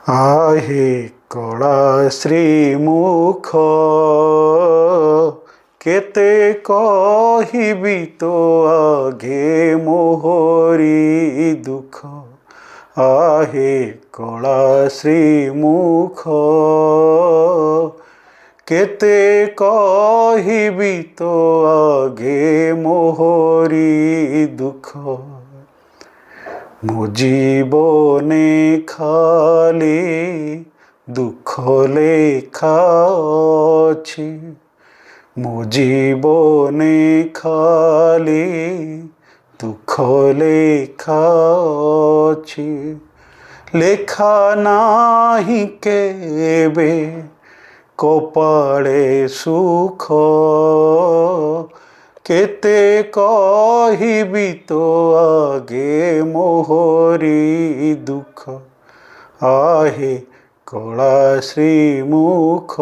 आहे कला श्रीमुख केते कहिबी तो आगे मोहरी दुख। आहे कला श्रीमुख केते कहिबी तो आगे मोहरी दुख। मो जीवने खाली दुख लेखा अछि। मो जीवने खाली दुख लेखा अछि। लेखा नाही केबे कपाळे सुख केते कहिबी तो आगे मोहरी दुख। आहे कला श्रीमुख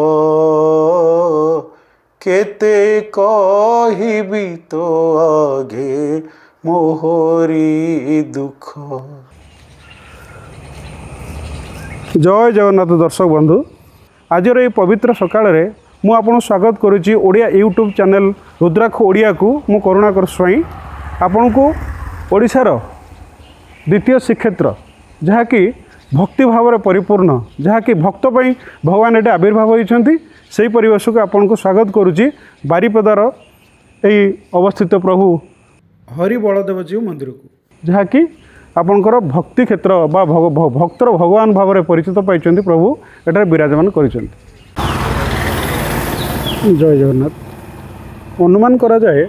केते कहिबी तो आगे मोहरी दुख। जय जगन्नाथ दर्शक बंधु, आज ये पवित्र सकाळ मु आपन स्वागत करुच्ची ओडिया यूट्यूब चैनल रुद्राक्ष ओडिया को मु करुणाकर स्वाई आपण को ओडिशार द्वितीय श्रीक्षेत्र जहाँकि भक्ति भाव में परिपूर्ण, जहाँकि भक्त पई भगवान ये आविर्भाव होती से परिवेश को आपन को स्वागत करुच्ची बारिपदार यही अवस्थित प्रभु हरि बलदेव जी मंदिर को, जहाँकि आपणकर भक्ति क्षेत्र बा भक्तर भगवान भाव में परिचित पाई प्रभु एठार विराजमान कर। जय जगन्नाथ। अनुमान करा जाए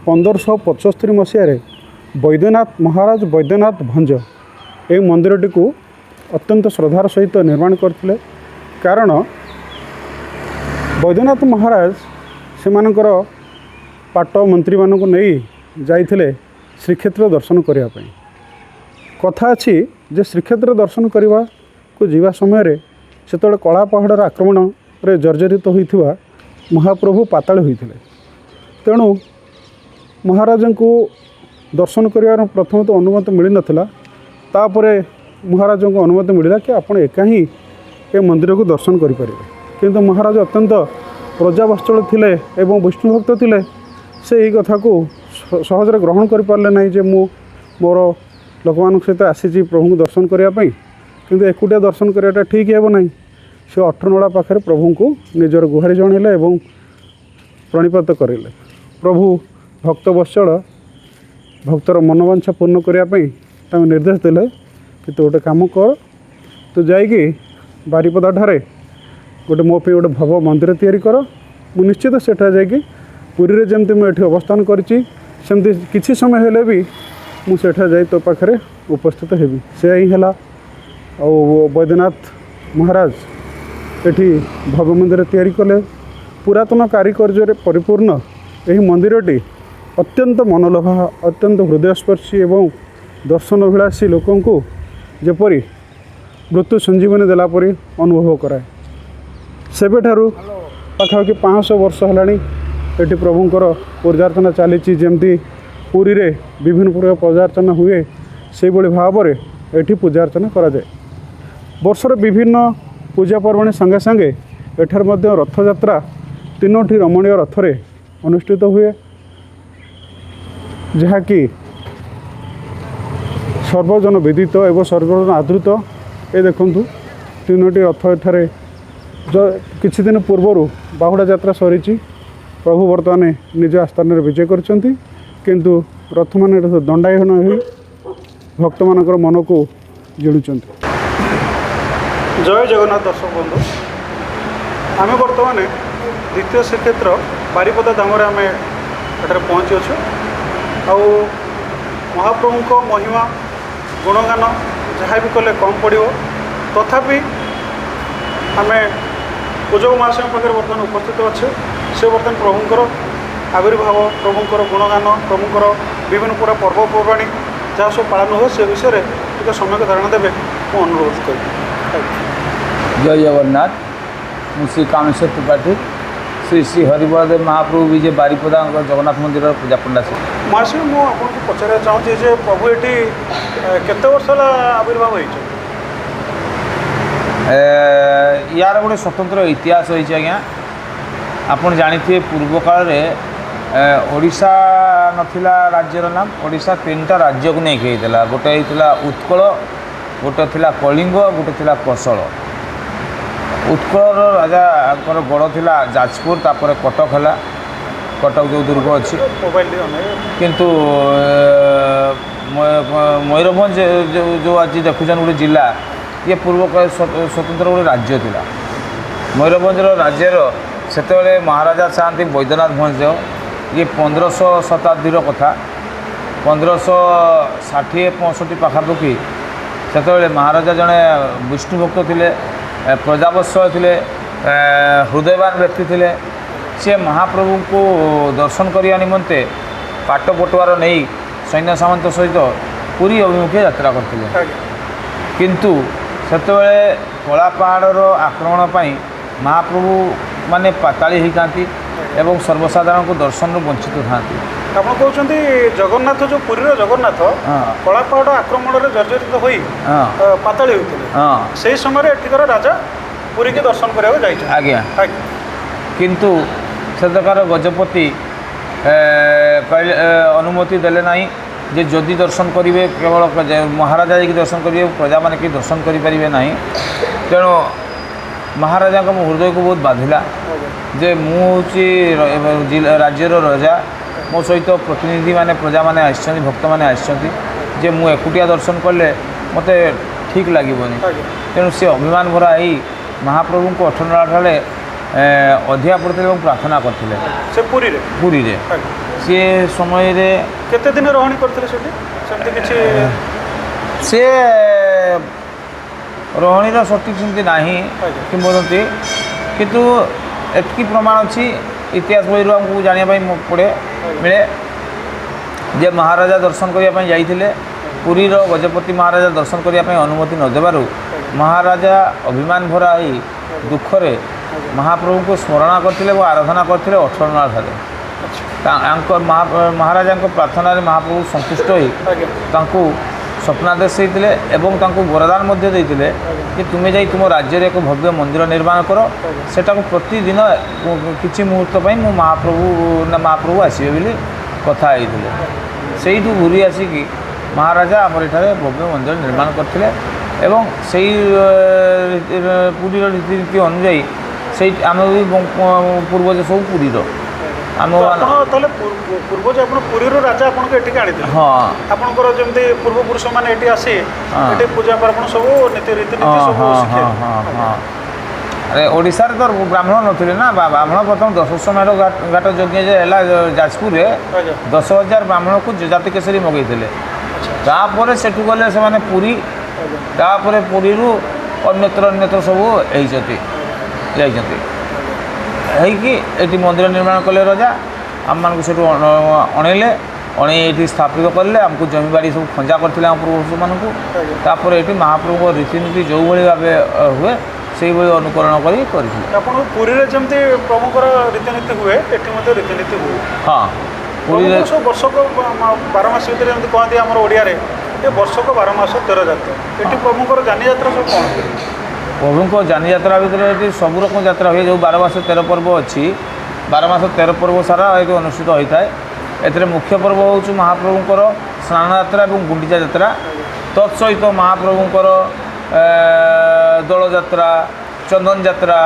1575 मसीह वैद्यनाथ महाराज वैद्यनाथ भंज ये मंदिरटी को अत्यंत श्रद्धार सहित निर्माण करते, कारण वैद्यनाथ महाराज से मानकर पाट मंत्री मानक नहीं जाइथिले श्रीक्षेत्र दर्शन करने। कथा अच्छी जे श्रीक्षेत्र दर्शन करने को जीवा समय से कला पहाड़ आक्रमण रे जर्जरित होइथिबा महाप्रभु पाताल होते, तेणु महाराज को दर्शन कर प्रथम तो अनुमति मिल नाला। तापर महाराज को अनुमति मिलला कि आपण एका ही ये मंदिर को दर्शन करें, किंतु महाराज अत्यंत प्रजावत्सल थिले एवं विष्णु भक्त थिले। से यही कथा को सहजरे ग्रहण कर पारे ना जे मु मोर लोक मान सहित आसी प्रभु को दर्शन करने, किंतु एकुटिया दर्शन कराटा ठीक है ना। से अठरनला पाखे प्रभु को निजर गुहारी जणेले एवं प्रणिपात करेले। प्रभु भक्त वत्सल भक्तर मनोवांछा पूर्ण करने निर्देश देले कि तू गोटे काम कर, तू जाइकी बारिपदा ठारे गोटे मो पे गोटे भव मंदिर तैयारी कर। मु निश्चित सेठा जाइकी पुरी रे जमती मुझे अवस्थान करछि सेमती किछि समय हेले भी मु सेठा जाई तो पाखरे उपस्थित हेबी। से ही हैला आ वैद्यनाथ महाराज एठी भव्य मंदिर तैयारी कले। पुरातन कारिकर्य परिपूर्ण यही मंदिरटी अत्यंत मनोलोभा, अत्यंत हृदयस्पर्शी एवं दर्शनभिलाषी लोकों को जेपरी मृत्यु संजीवनी देला परी अनुभव कराए। सेबेठारु पाखापाखि 500 वर्ष हेलाणी एठी प्रभुंकर पूजार्चना चली। जमती पुरी रे विभिन्न प्रकार पूजार्चना हुए से भाई भाव में एठी पूजार्चना करा जाए। वर्षर विभिन्न पूजा पर्वणी संगे संगे एठार मध्य रथयात्रा 3टी रमणीय रथरे अनुष्ठित हुए, जहाँकि सर्वजन विदित एवं सर्वजन आदृत। ये देखु 3टी रथ एठारे किछि दिन पूर्वर बाहुड़ा यात्रा सरी प्रभु बर्तमान निज आस्थान विजय करछंती, किंतु रथ मान दंडायन हो भक्त मानकर मन को जिणुचंती। जय जगन्नाथ दर्शक बंधु, आम बर्तमान द्वितीय श्रीक्षेत्र बारिपदा धाम आम एठार पहुँची अच्छु। आउ महाप्रभु को महिमा गुणगान जहाँ भी कले कम पड़ो, तथापि आम पूजक महाशय पाखे बर्तमान उपस्थित अच्छे। से बर्तमान प्रभुंर आविर्भाव, प्रभुंर गुणगान, प्रभुंर विभिन्न प्रकार पर्वपर्वाणी जहाँ सब पालन हुए से विषय टिके समय धारणा देवे मु अनुरोध कर। जय जगन्नाथ। मु श्री कामेश्वर त्रिपाठी श्री श्री हरिबलदेव महाप्रभु विजय बारिपदा जगन्नाथ मंदिर पूजा पंडा से मासी मु आपको पचार चाहूँगी जे प्रभु ये केते वर्ष आविर्भाव होती? यार गोटे स्वतंत्र इतिहास रही आज्ञा आपन जानी पूर्व काल ओडिशा नथिला राज्यर नाम ओडिशा 3टा राज्य को नहीं होता गोटे होता उत्कल गोटे थिला कलिंग गोटे थिला कोशल उत्कल राजा गढ़ थिला जाजपुर तापर कटक है कटक जो दुर्ग अच्छी किंतु मयूरभंज जो आज देखुन गोटे जिला ये पूर्व स्वतंत्र गोटे राज्य थिला मयूरभंज राज्यर से महाराजा चाहती बैद्यनाथ भंजदेव ये 1500 शताब्दी कथा 1560-65 पाखापाखि से महाराजा जड़े विष्णु भक्त थे प्रजावत्सल थे हृदयवान व्यक्ति थे सी महाप्रभु को दर्शन करने निमंते पाट पटुआर नहीं सैन्य सामंत सहित पुरी अभिमुखे यात्रा करते किंतु सेतबेले कला पहाड़र आक्रमण पर महाप्रभु माने पाताली होता एवं सर्वसाधारण को दर्शन वंचित था आप कहते जगन्नाथ जो पुरी जगन्नाथ कला पहाड़ आक्रमण में जर्जरित हो पाताली होते से समय एठिकर राजा पुरी के दर्शन करने आज्ञा किंतु से प्रकार गजपति अनुमति देले नहीं जे जदि दर्शन करेंगे केवल महाराजा जी दर्शन करेंगे प्रजा मैंने कि दर्शन करें ना तेणु महाराजा को हृदय को बहुत बाधिला जे मुझे राज्यर राजा मो सहित प्रतिनिधि माने प्रजा माने आसछन्ति भक्त माने आसछन्ति जे मु एकुटिया दर्शन कले मते ठीक लागबनी तेणु से अभिमान भरा ही महाप्रभु को 18 ठाले अधिया पड़ते और प्रार्थना करते से पुरी रे सी समय रे केते दिन रहणी करते सेमती किछि से रहणीर सठिक सेमती नाही किंवदंती किंतु एतकी प्रमाण अच्छी इतिहास बही आमको जानापी पड़े मिले जे महाराजा दर्शन करने जाइए पुरीर गजपति महाराजा दर्शन करने अनुमति न देवारु महाराजा अभिमान भरा ही दुखरे महाप्रभु को स्मरण करते और आराधना करते 18 ठारे महाराजा प्रार्थना महाप्रभु संतुष्ट हो स्वप्नादेश होते और वरदान देते कि तुम्हें जाई तुम राज्य एक भव्य मंदिर निर्माण कर सेटा प्रतिदिन किसी मुहूर्त पर महाप्रभु आसवे बोली कथा से घूरी आसिकी महाराजा आमर ये भव्य मंदिर निर्माण करते एवं से पुरी रीतिनीति अनुजाई से आम पूर्वज सब पुरीर आम पूर्वज आप पुरी राजा आपको आनी हाँ आपंकर जमी पूर्वपुरुष मैंने ये आसी पूजा पार्वण सब नीति रीतिनीति अरे ओडिशा तो ब्राह्मण नथिले ना ब्राह्मण प्रथम 10 घाट यज्ञ जाजपुर 10,000 ब्राह्मण को जाति केसरी मगैले तापर सेठू गले से पुरी तापर पुरी अन्यत्र सब ये मंदिर निर्माण कले राजा आम मान से अणैले अणई स्थापित कले आमको जमीबाड़ी सब खंजा करते पूर्वपुरुष मानूपर ये महाप्रभु को रीतिनीति जो भाव हुए से अनुकरण पुरी जमी प्रभुकर रीतिनीति हुए ये रीतिनीति हुए हाँ पुरी वर्षक 12 मास भर जमी कहते आम ओडिया ये वर्षक 12 मास 13 जात्रा ये प्रभुकर जानी यात्रा सब कौन प्रभु को जानी यात्रा भितर ये सब रकम यात्रा हुए जो 12 मास 13 पर्व अच्छी 12 मास 13 पर्व सारा ये अनुष्ठित होता है ए मुख्य पर्व हूँ महाप्रभुंर स्नान यात्रा और गुंडीचा यात्रा तत्सहित महाप्रभुंर दल यात्रा चंदन यात्रा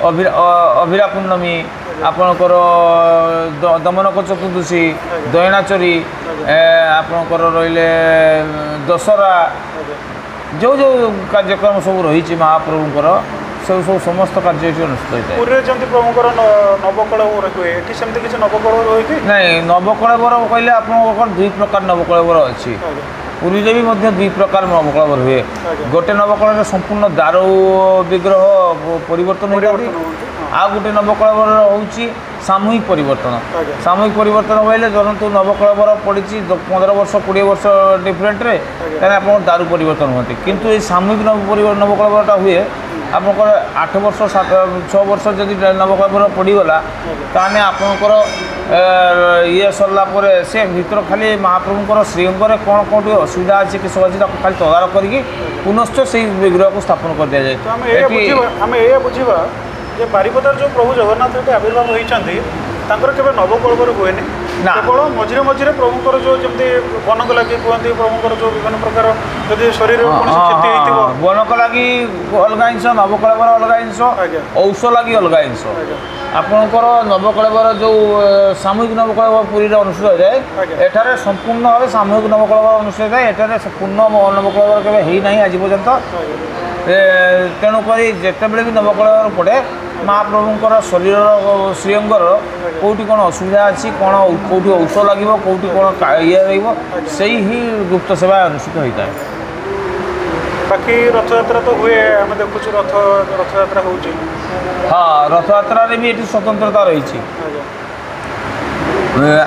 अभिरा पूर्णमी आपणकर दमनक चतुर्दशी दयनाचरी आपणकर रहिले दशहरा जो जो कार्यक्रम सब रही महाप्रभुंर से सब समस्त कार्य अनुष्ठित होता है जमी प्रभुंर नवकलेवर हुए ये सेमती किसी नवकलेवर हुए नहीं नवकलेवर कहले आप 2 प्रकार नवकलेवर अच्छी पुरी भी 2 प्रकार नवकलेवर हुए गोटे नवकलेवर संपूर्ण दारू विग्रह परिवर्तन होता आ गोटे नवकलेवर हूँ सामूहिक परिवर्तन बोले धरतु नवकलेवर पड़ी 15 वर्ष 20 वर्ष डिफरेन्ट आप दारू परिवर्तन होती किंतु ये सामूहिक नवकलेवरटा हुए आपंकर 8 वर्ष 6 वर्ष जदि नवकलेवर पड़गला ताने आपंकर ଇଏ ସରିଲା ପରେ ସେ ଭିତର ଖାଲି ମହାପ୍ରଭୁଙ୍କର ଶ୍ରୀଅଙ୍ଗରେ କ'ଣ କେଉଁଠି ଅସୁବିଧା ଅଛି କିସ ଅଛି ତାକୁ ଖାଲି ତଦାରଖ କରିକି ପୁନଶ୍ଚ ସେଇ ବିଗ୍ରହକୁ ସ୍ଥାପନ କରିଦିଆଯାଏ। ତ ଆମେ ଏଇଆ ବୁଝିବା ଯେ ବାରିପଦାର ଯେଉଁ ପ୍ରଭୁ ଜଗନ୍ନାଥ ଏଠି ଆବିର୍ଭାବ ହୋଇଛନ୍ତି ତାଙ୍କର କେବେ ନବକଳେବର ହୁଏନି, ନା। କେବଳ ମଝିରେ ମଝିରେ ପ୍ରଭୁଙ୍କର ଯେଉଁ ଯେମିତି ବନକ ଲାଗି କୁହନ୍ତି ପ୍ରଭୁଙ୍କର ଯେଉଁ ବିଭିନ୍ନ ପ୍ରକାର ଯଦି ଶରୀରରେ କୌଣସି କ୍ଷତି ହେଇଥିବ ବନକ ଲାଗି ଅଲଗା ଜିନିଷ, ନବକଳେବର ଅଲଗା ଜିନିଷ, ଆଜ୍ଞା। ଔଷ ଲାଗି ଅଲଗା ଜିନିଷ। ଆଜ୍ଞା। ଆପଣଙ୍କର ନବକଳେବର ଯେଉଁ ସାମୂହିକ ନବକଳେବର ପୁରୀରେ ଅନୁଷ୍ଠିତ ହୋଇଥାଏ, ଆଜ୍ଞା। ଏଠାରେ ସମ୍ପୂର୍ଣ୍ଣ ଭାବେ ସାମୂହିକ ନବକଳେବର ଅନୁଷ୍ଠିତ ହୋଇଥାଏ। ଏଠାରେ ପୂର୍ଣ୍ଣ ନବକଳେବର କେବେ ହେଇନାହିଁ ଆଜି ପର୍ଯ୍ୟନ୍ତ। ତେଣୁକରି ଯେତେବେଳେ ବି ନବକଳେବର ପଡ଼େ ମହାପ୍ରଭୁଙ୍କର ଶରୀରର ଶ୍ରୀଅଙ୍ଗର କେଉଁଠି କ'ଣ ଅସୁବିଧା ଅଛି, କ'ଣ କେଉଁଠି ଔଷଧ ଲାଗିବ, କେଉଁଠି କ'ଣ ଇଏ ରହିବ, ସେଇ ହିଁ ଗୁପ୍ତ ସେବା ଅନୁଷ୍ଠିତ ହୋଇଥାଏ। ବାକି ରଥଯାତ୍ରା ତ ହୁଏ, ଆମେ ଦେଖୁଛୁ ରଥଯାତ୍ରା ହେଉଛି। ହଁ, ରଥଯାତ୍ରାରେ ବି ଏଠି ସ୍ୱତନ୍ତ୍ରତା ରହିଛି। ଆଜ୍ଞା।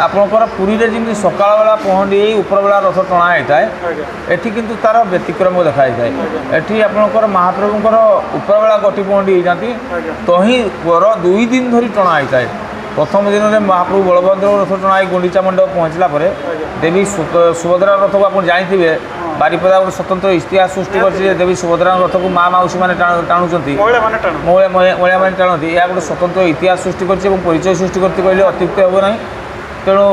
ଆପଣଙ୍କର ପୁରୀରେ ଯେମିତି ସକାଳ ବେଳା ପହଣ୍ଡି ହେଇ ଉପରବେଳା ରଥ ଟଣା ହେଇଥାଏ, ଆଜ୍ଞା। ଏଠି କିନ୍ତୁ ତା'ର ବ୍ୟତିକ୍ରମ ଦେଖାଯାଇଥାଏ। ଏଠି ଆପଣଙ୍କର ମହାପ୍ରଭୁଙ୍କର ଉପରବେଳା ଗୋଟି ପହଣ୍ଡି ହେଇଯାନ୍ତି, ଆଜ୍ଞା। ତହିଁ ପର 2 ଦିନ ଧରି ଟଣା ହେଇଥାଏ। ପ୍ରଥମ ଦିନରେ ମହାପ୍ରଭୁ ବଳଭଦ୍ର ରଥ ଟଣା ହେଇ ଗୁଣ୍ଡିଚା ମଣ୍ଡପ ପହଞ୍ଚିଲା ପରେ ଦେବୀ ସୁଭଦ୍ରା ରଥକୁ ଆପଣ ଜାଣିଥିବେ ବାରିପଦା ଗୋଟେ ସ୍ୱତନ୍ତ୍ର ଇତିହାସ ସୃଷ୍ଟି କରିଛି ଯେ ଦେବୀ ସୁଭଦ୍ରାଙ୍କ ରଥକୁ ମା ମାଉସୀମାନେ ଟାଣୁଛନ୍ତି, ମହିଳାମାନେ ଟାଣନ୍ତି। ଏହା ଗୋଟେ ସ୍ୱତନ୍ତ୍ର ଇତିହାସ ସୃଷ୍ଟି କରିଛି ଏବଂ ପରିଚୟ ସୃଷ୍ଟି କରିଛି କହିଲେ ଅତ୍ୟୁକ୍ତି ହେବ ନାହିଁ। ତେଣୁ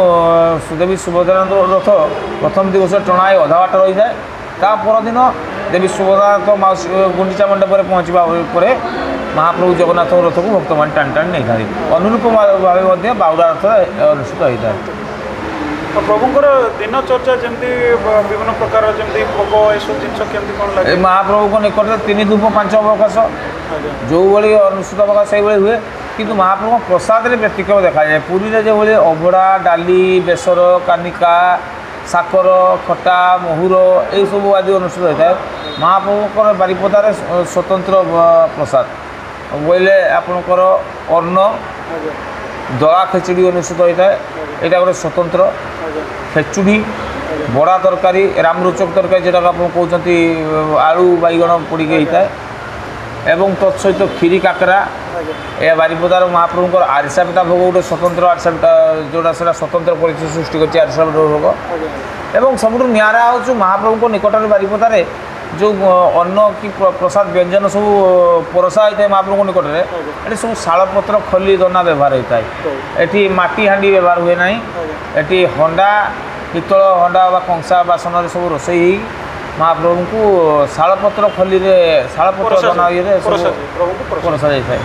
ଦେବୀ ସୁଭଦ୍ରାଙ୍କ ରଥ ପ୍ରଥମ ଦିବସରେ ଟଣା ହେଇ ଅଧା ବାଟ ରହିଥାଏ। ତା ପରଦିନ ଦେବୀ ସୁଭଦ୍ରାଙ୍କ ମାଉସୀ ଗୁଣ୍ଡିଚା ମଣ୍ଡପରେ ପହଞ୍ଚିବା ପରେ ମହାପ୍ରଭୁ ଜଗନ୍ନାଥଙ୍କ ରଥକୁ ଭକ୍ତମାନେ ଟାଣି ଟାଣି ନେଇଥାନ୍ତି। ଅନୁରୂପ ଭାବେ ମଧ୍ୟ ବାହୁଡ଼ା ରଥ ଅନୁଷ୍ଠିତ ହୋଇଥାଏ। ପ୍ରଭୁଙ୍କର ଦିନଚର୍ଯ୍ୟା ଯେମିତି ବିଭିନ୍ନ ପ୍ରକାର ଯେମିତି ଭୋଗ ଏସବୁ ଜିନିଷ କେମିତି କ'ଣ ଲାଗେ? ଏ ମହାପ୍ରଭୁଙ୍କ ନିକଟରେ 3 ଧୂପ 5 ଅବକାଶ ଯେଉଁଭଳି ଅନୁଷ୍ଠିତ ଅବକାଶ ସେଇଭଳି ହୁଏ, କିନ୍ତୁ ମହାପ୍ରଭୁଙ୍କ ପ୍ରସାଦରେ ବ୍ୟତିକ୍ରମ ଦେଖାଯାଏ। ପୁରୀରେ ଯେଭଳି ଅଭଡ଼ା, ଡାଲି, ବେସର, କାନିକା, ସାକର, ଖଟା, ମହୁର ଏହିସବୁ ଆଦି ଅନୁଷ୍ଠିତ ହୋଇଥାଏ, ମହାପ୍ରଭୁଙ୍କର ବାରିପଦାରେ ସ୍ୱତନ୍ତ୍ର ପ୍ରସାଦ ବୋଇଲେ ଆପଣଙ୍କର ଅନ୍ନ, ଦଳା ଖେଚୁଡ଼ି ଅନୁଷ୍ଠିତ ହୋଇଥାଏ। ଏଇଟା ଗୋଟେ ସ୍ୱତନ୍ତ୍ର ଖେଚୁଡ଼ି, ବଡ଼ା ତରକାରୀ, ରାମରୁଚକ ତରକାରୀ ଯେଉଁଟାକୁ ଆପଣ କହୁଛନ୍ତି ଆଳୁ ବାଇଗଣ ପଡ଼ିକି ହେଇଥାଏ, ଏବଂ ତତ୍ ସହିତ କ୍ଷୀରି କାକରା। ଏହା ବାରିପଦାର ମହାପ୍ରଭୁଙ୍କର ଆରିସା ପିଠା ଭୋଗ ଗୋଟେ ସ୍ୱତନ୍ତ୍ର ଆରିସା ପିଠା ଯେଉଁଟା ସେଇଟା ସ୍ୱତନ୍ତ୍ର ପରିଚୟ ସୃଷ୍ଟି କରିଛି ଆରିସା ପିଠା ଭୋଗ। ଏବଂ ସବୁଠୁ ନିଆରା ହେଉଛି ମହାପ୍ରଭୁଙ୍କ ନିକଟରେ ବାରିପଦାରେ ଯେଉଁ ଅନ୍ନ କି ପ୍ରସାଦ ବ୍ୟଞ୍ଜନ ସବୁ ପରସା ହୋଇଥାଏ ମହାପ୍ରଭୁଙ୍କ ନିକଟରେ, ଏଠି ସବୁ ଶାଳପତ୍ର ଖଲି ଦନା ବ୍ୟବହାର ହୋଇଥାଏ। ଏଠି ମାଟି ହାଣ୍ଡି ବ୍ୟବହାର ହୁଏ ନାହିଁ। ଏଠି ହଣ୍ଡା, ପିତ୍ତଳ ହଣ୍ଡା ବା କଂସା ବାସନରେ ସବୁ ରୋଷେଇ ହେଇ ମହାପ୍ରଭୁଙ୍କୁ ଶାଳପତ୍ର ଖଲିରେ ଶାଳପତ୍ର ଦନା ଇଏରେ ପରସା ଯାଇଥାଏ।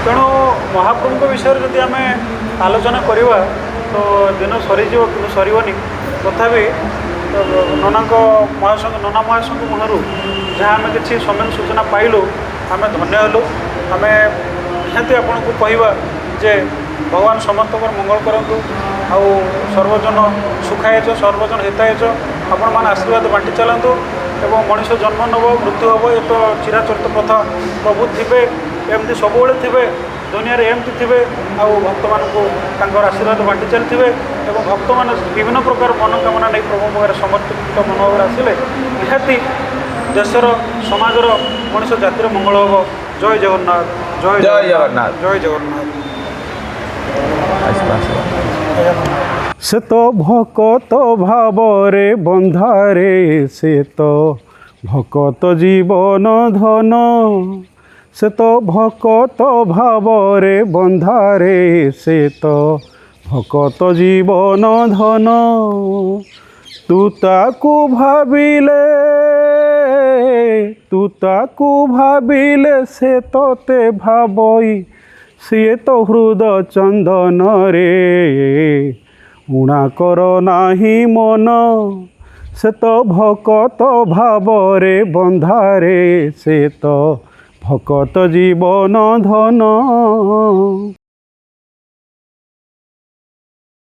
ତେଣୁ ମହାପ୍ରଭୁଙ୍କ ବିଷୟରେ ଯଦି ଆମେ ଆଲୋଚନା କରିବା ତ ଦିନ ସରିଯିବ, କିନ୍ତୁ ସରିବନି। ତଥାପି ନନା ମହାଶୟଙ୍କ ମୁହଁରୁ ଯାହା ଆମେ କିଛି ସମ୍ୟକ ସୂଚନା ପାଇଲୁ ଆମେ ଧନ୍ୟ ହେଲୁ। ଆମେ ନିହାତି ଆପଣଙ୍କୁ କହିବା ଯେ ଭଗବାନ ସମସ୍ତଙ୍କର ମଙ୍ଗଳ କରନ୍ତୁ, ଆଉ ସର୍ବଜନ ସୁଖାୟଚ ସର୍ବଜନ ହିତାୟଚ ଆପଣମାନେ ଆଶୀର୍ବାଦ ବାଣ୍ଟି ଚାଲନ୍ତୁ। ଏବଂ ମଣିଷ ଜନ୍ମ ନେବ, ମୃତ୍ୟୁ ହେବ, ଏ ତ ଚିରାଚରିତ ପ୍ରଥା। ପ୍ରଭୁ ଥିବେ, ଏମିତି ସବୁବେଳେ ଥିବେ, ଦୁନିଆରେ ଏମିତି ଥିବେ, ଆଉ ଭକ୍ତମାନଙ୍କୁ ତାଙ୍କର ଆଶୀର୍ବାଦ ବାଣ୍ଟି ଚାଲିଥିବେ। ଏବଂ ଭକ୍ତମାନେ ବିଭିନ୍ନ ପ୍ରକାର ମନୋକାମନା ନେଇ ପ୍ରଭୁଙ୍କ ପାଖରେ ସମର୍ପିତ ମନୋଭାବରେ ଆସିଲେ ନିହାତି ଦେଶର, ସମାଜର, ମଣିଷ ଜାତିର ମଙ୍ଗଳ ହେବ। ଜୟ ଜଗନ୍ନାଥ, ଜୟ ଜଗନ୍ନାଥ, ଜୟ ଜଗନ୍ନାଥ। ସେ ତ ଭକତ ଭାବରେ ବନ୍ଧାରେ, ସେ ତ ଭକତ ଜୀବନ ଧନ। ସେ ତ ଭକତ ଭାବରେ ବନ୍ଧାରେ, ସେ ତ ଭକତ ଜୀବନ ଧନ। ତୁ ତାକୁ ଭାବିଲେ ସେ ତୋତେ ଭାବଇ, ସିଏ ତ ହୃଦ ଚନ୍ଦନରେ ଉଣା କର ନାହିଁ ମନ। ସେ ତ ଭକତ ଭାବରେ ବନ୍ଧାରେ, ସେ ତ ଭକତ ଜୀବନ ଧନ।